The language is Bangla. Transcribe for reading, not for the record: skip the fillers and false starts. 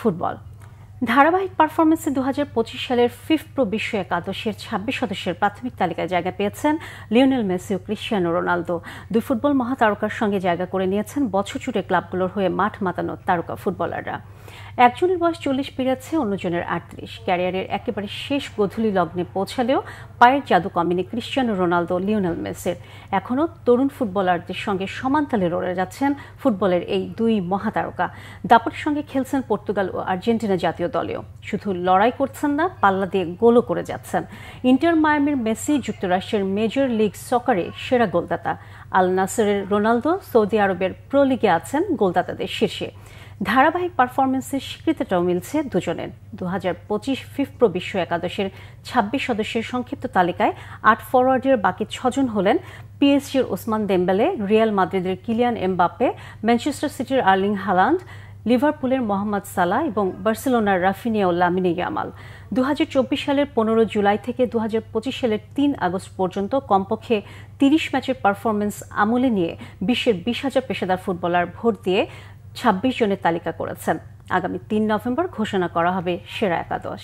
ফুটবল। ধারাবাহিক পারফরমেন্সে 2025 সালের ফিফপ্রো বিশ্ব একাদশের 26 সদস্যের প্রাথমিক তালিকায় জায়গা পেয়েছেন লিওনেল মেসি ও ক্রিস্টিয়ানো রোনালদো। দুই ফুটবল মহাতারকার সঙ্গে জায়গা করে নিয়েছেন বছর জুড়ে ক্লাবগুলোর হয়ে মাঠ মাতানো তারকা ফুটবলাররা। একজনের বয়স 40 পেরিয়েছে, অন্যজনের 38। ক্যারিয়ারের একেবারে শেষ গোধূলি লগ্নে পৌঁছালেও পায়ের জাদু কমেনি ক্রিস্টিয়ানো রোনালদো, লিওনেল মেসির। এখনও তরুণ ফুটবলারদের সঙ্গে সমান তালে লড়ে যাচ্ছেন ফুটবলের এই দুই মহাতারকা। দাপটের সঙ্গে খেলছেন পর্তুগাল ও আর্জেন্টিনা জাতীয় দলেও। শুধু লড়াই করছেন না, পাল্লা দিয়ে গোলও করে যাচ্ছেন। ইন্টার মায়ামির মেসি যুক্তরাষ্ট্রের মেজর লিগ সকারে সেরা গোলদাতা, আল নাসেরের রোনালদো সৌদি আরবের প্রো লিগে আছেন গোলদাতাদের শীর্ষে। ধারাবাহিক পারফরমেন্সের স্বীকৃতিটাও মিলছে দুজনের। 2025 ফিফপ্রো বিশ্ব একাদশের 26 সদস্যের সংক্ষিপ্ত তালিকায় 8 ফরওয়ার্ডের বাকি 6 জন হলেন পিএসজির ওসমান দেম্বেলে, রিয়াল মাদ্রিদের কিলিয়ান এমবাপ্পে, ম্যানচেস্টার সিটির আর্লিং হালান্ড, লিভারপুলের মোহাম্মদ সালাহ এবং বার্সেলোনার রাফিনিয়া ও লামিনে ইয়ামাল। 2024 সালের 15 জুলাই থেকে 2025 সালের 3 আগস্ট পর্যন্ত কমপক্ষে 30 ম্যাচের পারফরমেন্স আমলে নিয়ে বিশ্বের 20,000 পেশাদার ফুটবলার ভোট দিয়ে 26 জনের তালিকা করেছেন। আগামী 3 নভেম্বর ঘোষণা করা হবে সেরা একাদশ।